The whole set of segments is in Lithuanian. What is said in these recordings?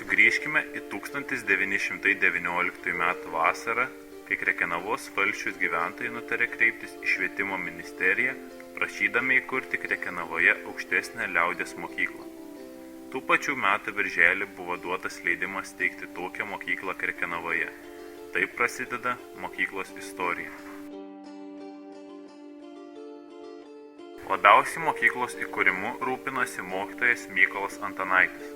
Sugrįžkime į 1919 m. vasarą, kai Krekenavos Valsčiaus gyventojai nutarė kreiptis į Švietimo ministeriją, prašydami įkurti Krekenavoje aukštesnę liaudies mokyklą. Tų pačių metų birželį buvo duotas leidimas steigti tokią mokyklą Krekenavoje. Taip prasideda mokyklos istorija. Labiausiai mokyklos įkūrimu rūpinosi mokytojas Mykolas Antanaitis.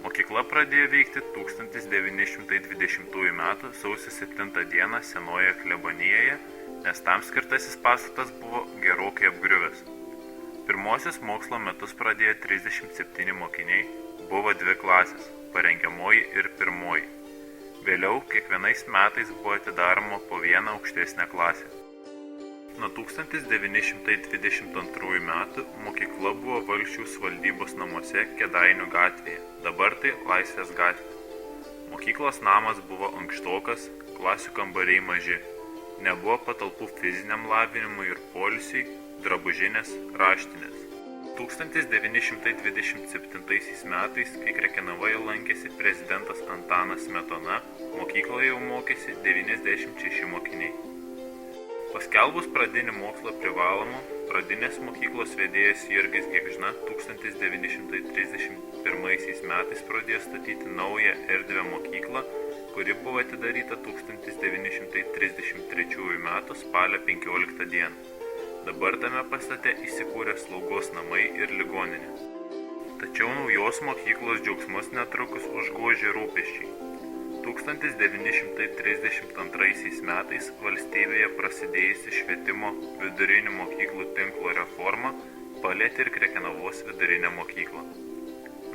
Mokykla pradėjo veikti 1920 m. sausio 7 d. Senojoje klebonijoje, nes tam skirtasis pastatas buvo gerokai apgriuvęs. Pirmosius mokslo metus pradėjo 37 mokiniai, buvo 2 klasės – parengiamoji ir pirmoji. Vėliau kiekvienais metais buvo atidaroma po vieną aukštesnę klasę. Nuo 1922 metų mokykla buvo Valsčiaus valdybos namuose Kėdainių gatvėje, dabar tai Laisvės gatvė. Mokyklos namas buvo ankštokas, klasių kambariai maži, nebuvo patalpų fiziniam lavinimui ir poilsiui, drabužinės, raštinės. 1927 metais, kai Krekenavoje lankėsi prezidentas Antanas Smetona, mokykloje jau mokėsi 96 mokiniai. Paskelbus pradinį mokslą privalomu, pradinės mokyklos vedėjas Jurgis Gėgžna 1931 metais pradėjo statyti naują erdvę mokyklą, kuri buvo atidaryta 1933 m. spalio 15 d. Dabar tame pastate įsikūrė slaugos namai ir ligoninė. Tačiau naujos mokyklos džiaugsmus netrukus užgožė rūpesčiai. 1932 metais valstybėje prasidėjusi švietimo vidurinių mokyklų tinklo reforma palietė ir Krekenavos vidurinę mokyklą.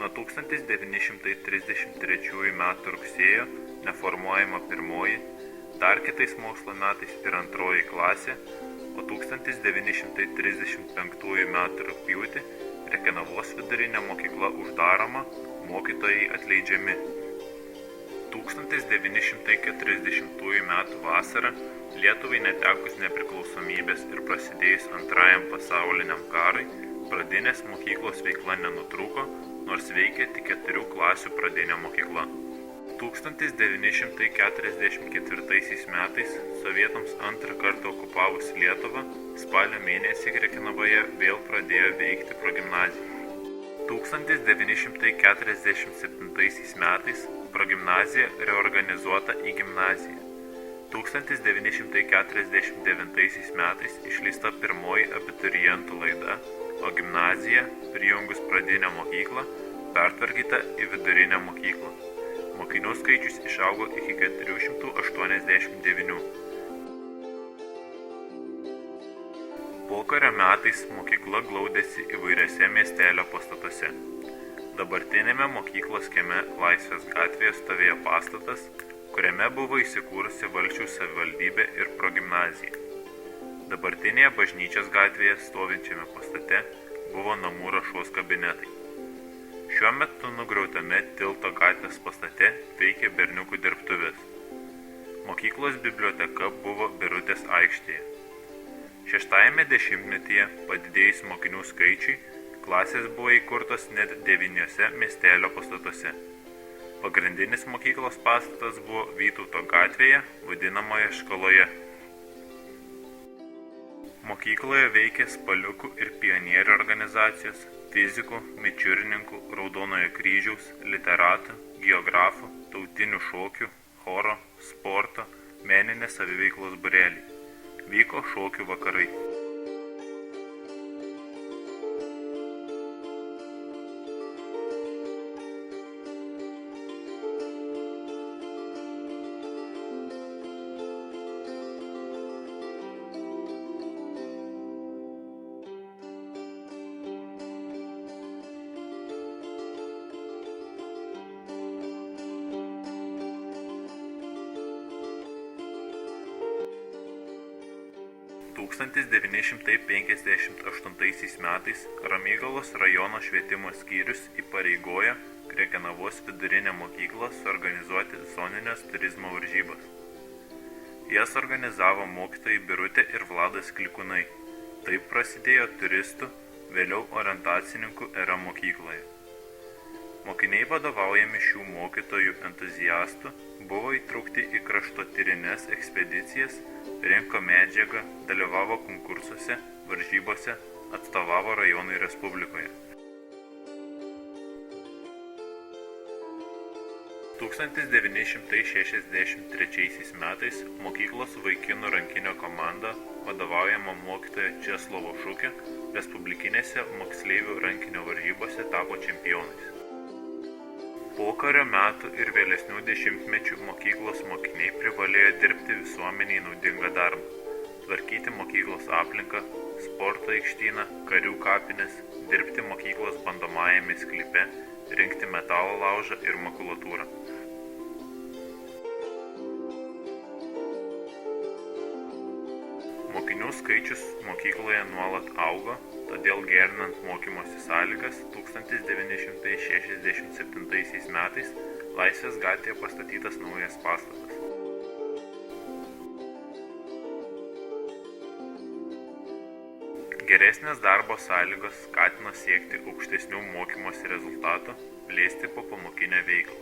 Nuo 1933 metų rugsėjo neformuojama pirmoji, dar kitais mokslo metais ir antroji klasė, o 1935 metų rugpjūtį Krekenavos vidurinė mokykla uždaroma, mokytojai atleidžiami. 1940 metų vasarą Lietuvai netekus nepriklausomybės ir prasidėjus Antrajam pasauliniam karui, pradinės mokyklos veikla nenutrūko, nors veikė tik 4 klasių pradinė mokykla. 1944 metais sovietams antrą kartą okupavus Lietuvą, spalio mėnesį Krekenavoje vėl pradėjo veikti progimnazija. 1947 metais progimnazija reorganizuota į gimnaziją. 1949 metais išleista pirmoji abiturientų laida, o gimnazija, prijungus pradinę mokyklą, pertvarkyta į vidurinę mokyklą. Mokinių skaičius išaugo iki 489. Pokario metais mokykla glaudėsi įvairiose miestelio pastatuose. Dabartinėme mokyklos kieme Laisvės gatvėje stovėjo pastatas, kuriame buvo įsikūrusi Valsčiaus savivaldybė ir progimnazija. Dabartinėje Bažnyčios gatvėje stovinčiame pastate buvo namų ruošos kabinetai. Šiuo metu nugriautame Tilto gatvės pastate veikė berniukų dirbtuvės. Mokyklos biblioteka buvo Birutės aikštėje. 6-ame dešimtmetyje padidėjus mokinių skaičiui, klasės buvo įkurtos net 9 miestelio pastatuose. Pagrindinis mokyklos pastatas buvo Vytauto gatvėje, vadinamoje Školoje. Mokykloje veikė spaliukų ir pionierių organizacijos, fizikų, mičiurnininkų, Raudonojo kryžiaus, literatų, geografų, tautinių šokių, choro, sporto, meninės saviveiklos būreliai. Vyko šokių vakarai. ...1958 metais Ramygalos rajono švietimo skyrius įpareigojo Krekenavos vidurinę mokyklą suorganizuoti zoninės turizmo varžybas. Jas organizavo mokytojai Birutė ir Vladas Klikunai. Taip prasidėjo turistų, vėliau orientacininkų era mokykloje. Mokiniai vadovaujami šių mokytojų entuziastų buvo įtraukti į kraštotyrines ekspedicijas, rinko medžiagą, dalyvavo konkursuose, varžybose, atstovavo rajonui Respublikoje. 1963 metais mokyklos vaikinų rankinio komanda, vadovaujama mokytojo Česlovo Šukio, respublikinėse moksleivių rankinio varžybose tapo čempionais. Pokario metų ir vėlesnių dešimtmečių mokyklos mokiniai privalėjo dirbti visuomeniai naudingą darbą, tvarkyti mokyklos aplinką, sporto aikštyną, karių kapines, dirbti mokyklos bandomajame sklype, rinkti metalo laužą ir makulatūrą. Mokinių skaičius mokykloje nuolat augo, todėl gerinant mokymosi sąlygas 1967 metais Laisvės gatvėje pastatytas naujas pastatas. Geresnės darbo sąlygos skatino siekti aukštesnių mokymosi rezultatų, plėsti popamokinę veiklą.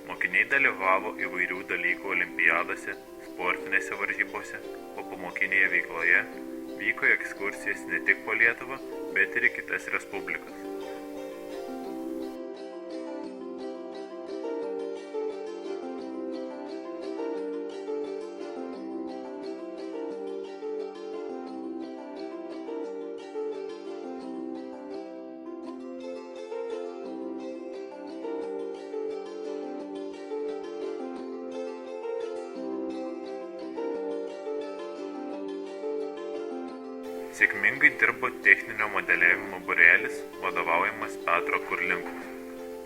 Mokiniai dalyvavo įvairių dalykų olimpiadose, sportinėse varžybose, popamokinėje veikloje, vyko į ekskursijas ne tik po Lietuvą, bet ir į kitas respublikas. Sėkmingai dirbo techninio modeliavimo būrelis, vadovaujamas Petro Kurlinkos.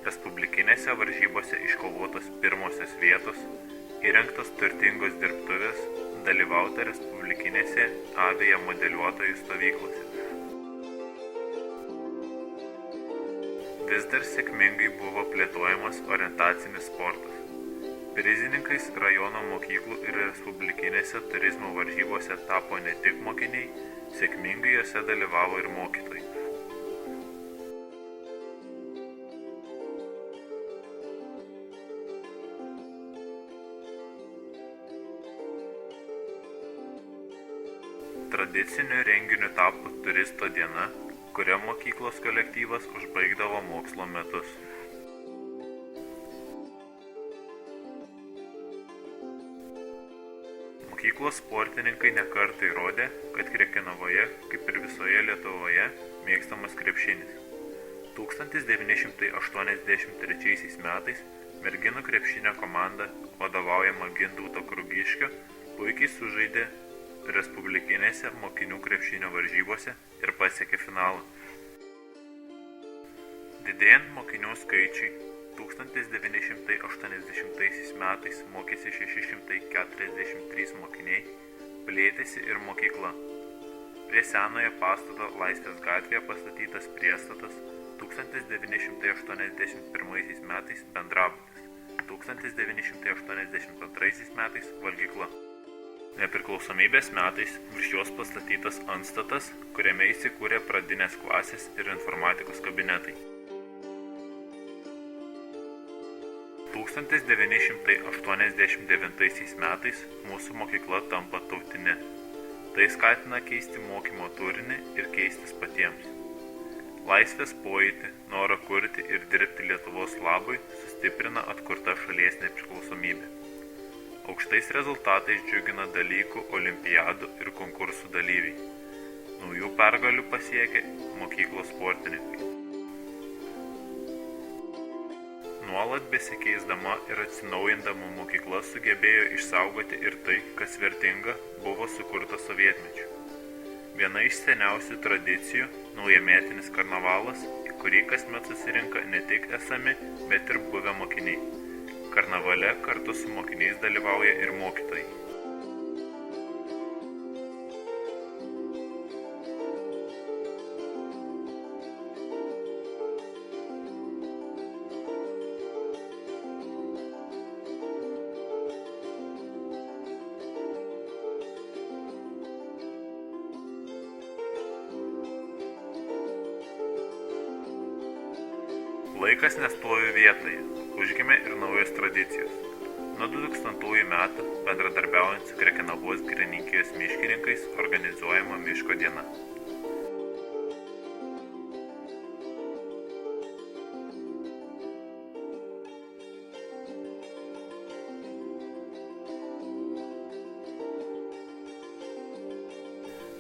Respublikinėse varžybose iškovotos pirmosios vietos, įrengtos turtingos dirbtuvės, dalyvauta respublikinėse avia modeliuotojų stovyklose. Vis dar sėkmingai buvo plėtojamas orientacinis sportas. Prizininkais rajono mokyklų ir respublikinėse turizmo varžybose tapo ne tik mokiniai, sėkmingai jose dalyvavo ir mokytojai. Tradiciniu renginiu tapo turisto diena, kuria mokyklos kolektyvas užbaigdavo mokslo metus. Mokyklos sportininkai nekartą įrodė, kad Krekenavoje, kaip ir visoje Lietuvoje, mėgstamas krepšinis. 1983 metais merginų krepšinio komanda, vadovaujama Gintauto Krugiškio, puikiai sužaidė respublikinėse mokinių krepšinio varžybose ir pasiekė finalą. Didėjant mokinių skaičiui, 1980 metais mokėsi 643 mokiniai, plėtėsi ir mokykla. Prie senojo pastato Laisvės gatvėje pastatytas priestatas, 1981 metais bendrabutis, 1982 metais valgykla. Nepriklausomybės metais virš jos pastatytas antstatas, kuriame įsikūrė pradinės klasės ir informatikos kabinetai. 1989 metais mūsų mokykla tampa tautinė. Tai skatina keisti mokymo turinį ir keistis patiems. Laisvės pojūtį, norą kurti ir dirbti Lietuvos labui sustiprina atkurta šalies nepriklausomybė. Aukštais rezultatais džiugina dalykų, olimpiadų ir konkursų dalyviai. Naujų pergalių pasiekė mokyklos sportininkai. Nuolat besikeisdama ir atsinaujindama mokykla sugebėjo išsaugoti ir tai, kas vertinga, buvo sukurta sovietmečiu. Viena iš seniausių tradicijų – naujametinis karnavalas, į kurį kasmet susirinka ne tik esami, bet ir buvę mokiniai. Karnavale kartu su mokiniais dalyvauja ir mokytojai. Laikas nestovi vietoje, užgimė ir naujos tradicijos. Nuo 2000 metų bendradarbiaujant su Krekenavos girininkijos miškininkais organizuojama miško diena.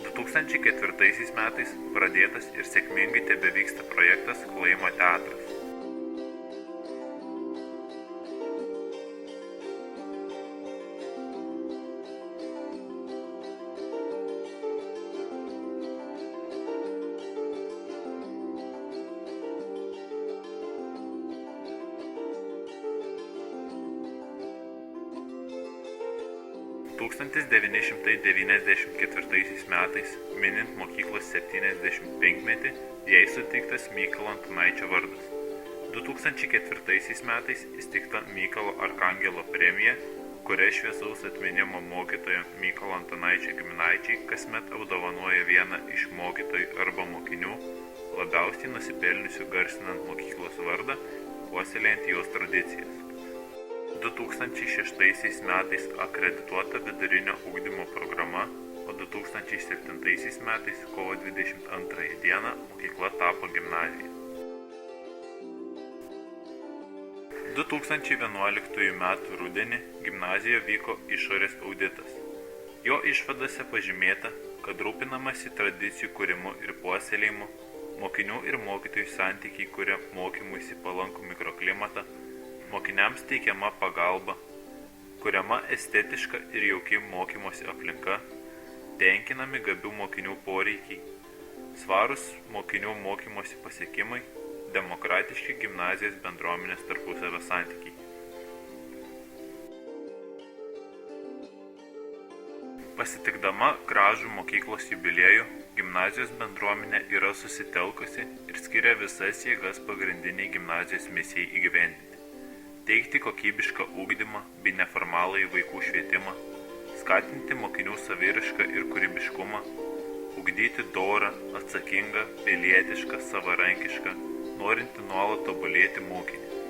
Du 2004 metais pradėtas ir sėkmingai tebevyksta projektas Klojimo teatras. Tūkstantis 994 metais, minint mokyklos 75-metį, jai suteiktas Mykolo Antanaičio vardas. 2004 metais įsteigta Mykolo Arkangelo premija, kuria šviesaus atminimo mokytojo Mykolo Antanaičio giminaičiai kasmet apdovanoja vieną iš mokytojų arba mokinių, labiausiai nusipelniusių garsinant mokyklos vardą, puoselėjant jos tradicijas. 2006 metais akredituota vidurinio ugdymo programa, o 2007 metais kovo 22 dieną mokykla tapo gimnazija. 2011 metų rudenį gimnazijoje vyko išorės auditas. Jo išvadose pažymėta, kad rūpinamasi tradicijų kūrimu ir puoselėjimu, mokinių ir mokytojų santykiai kuria mokymuisi palankų mikroklimatą, mokiniams teikiama pagalba, kuriama estetiška ir jauki mokymosi aplinka, tenkinami gabių mokinių poreikiai, svarūs mokinių mokymosi pasiekimai, demokratiški gimnazijos bendruomenės tarpusavio santykiai. Pasitikdama gražų mokyklos jubiliejų, gimnazijos bendruomenė yra susitelkusi ir skiria visas jėgas pagrindiniai gimnazijos misijai įgyvendinti. Teikti kokybišką ugdymą bei neformalųjį vaikų švietimą, skatinti mokinių saviraišką ir kūrybiškumą, ugdyti dorą, atsakingą, pilietišką, savarankišką, norinti nuolat tobulėti mokinį.